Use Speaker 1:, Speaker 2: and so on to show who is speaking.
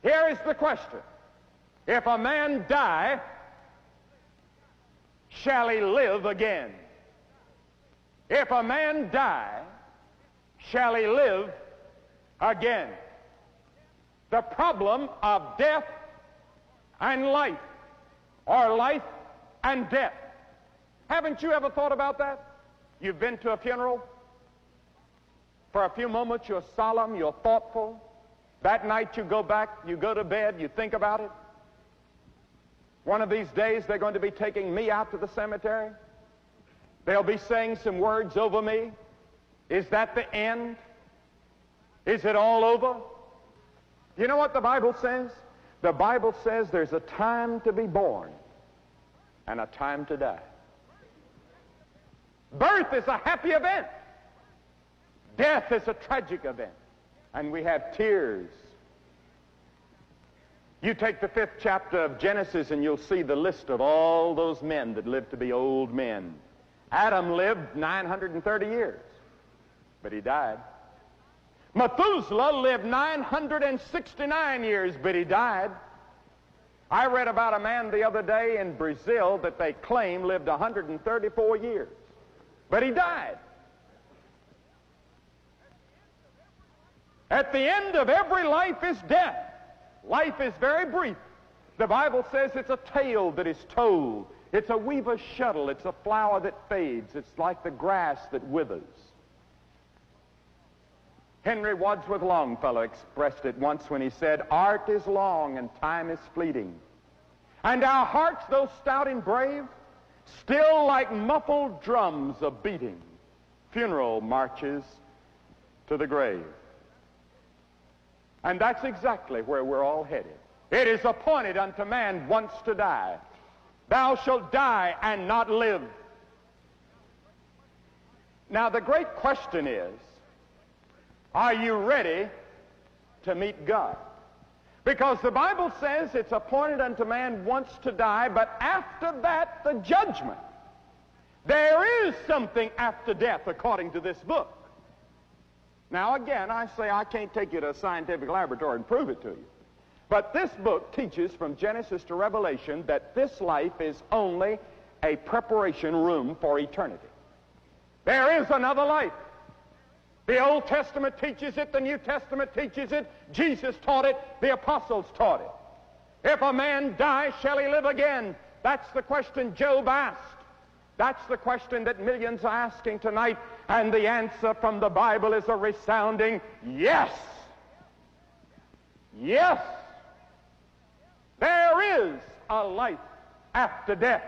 Speaker 1: Here is the question. If a man die, shall he live again? If a man die, shall he live again? The problem of death and life, or life and death. Haven't you ever thought about that? You've been to a funeral. For a few moments you're solemn, you're thoughtful. That night you go back, you go to bed, you think about it. One of these days they're going to be taking me out to the cemetery. They'll be saying some words over me. Is that the end? Is it all over? You know what the Bible says? The Bible says there's a time to be born and a time to die. Birth is a happy event. Death is a tragic event. And we have tears. You take the 5th chapter of Genesis and you'll see the list of all those men that lived to be old men. Adam lived 930 years, but he died. Methuselah lived 969 years, but he died. I read about a man the other day in Brazil that they claim lived 134 years, but he died. At the end of every life is death. Life is very brief. The Bible says it's a tale that is told. It's a weaver's shuttle. It's a flower that fades. It's like the grass that withers. Henry Wadsworth Longfellow expressed it once when he said, "Art is long and time is fleeting, and our hearts, though stout and brave, still like muffled drums are beating funeral marches to the grave." And that's exactly where we're all headed. It is appointed unto man once to die. Thou shalt die and not live. Now the great question is, are you ready to meet God? Because the Bible says it's appointed unto man once to die, but after that, the judgment. There is something after death, according to this book. Now again, I say I can't take you to a scientific laboratory and prove it to you. But this book teaches from Genesis to Revelation that this life is only a preparation room for eternity. There is another life. The Old Testament teaches it, the New Testament teaches it, Jesus taught it, the apostles taught it. If a man die, shall he live again? That's the question Job asked. That's the question that millions are asking tonight, and the answer from the Bible is a resounding yes. Yes. There is a life after death.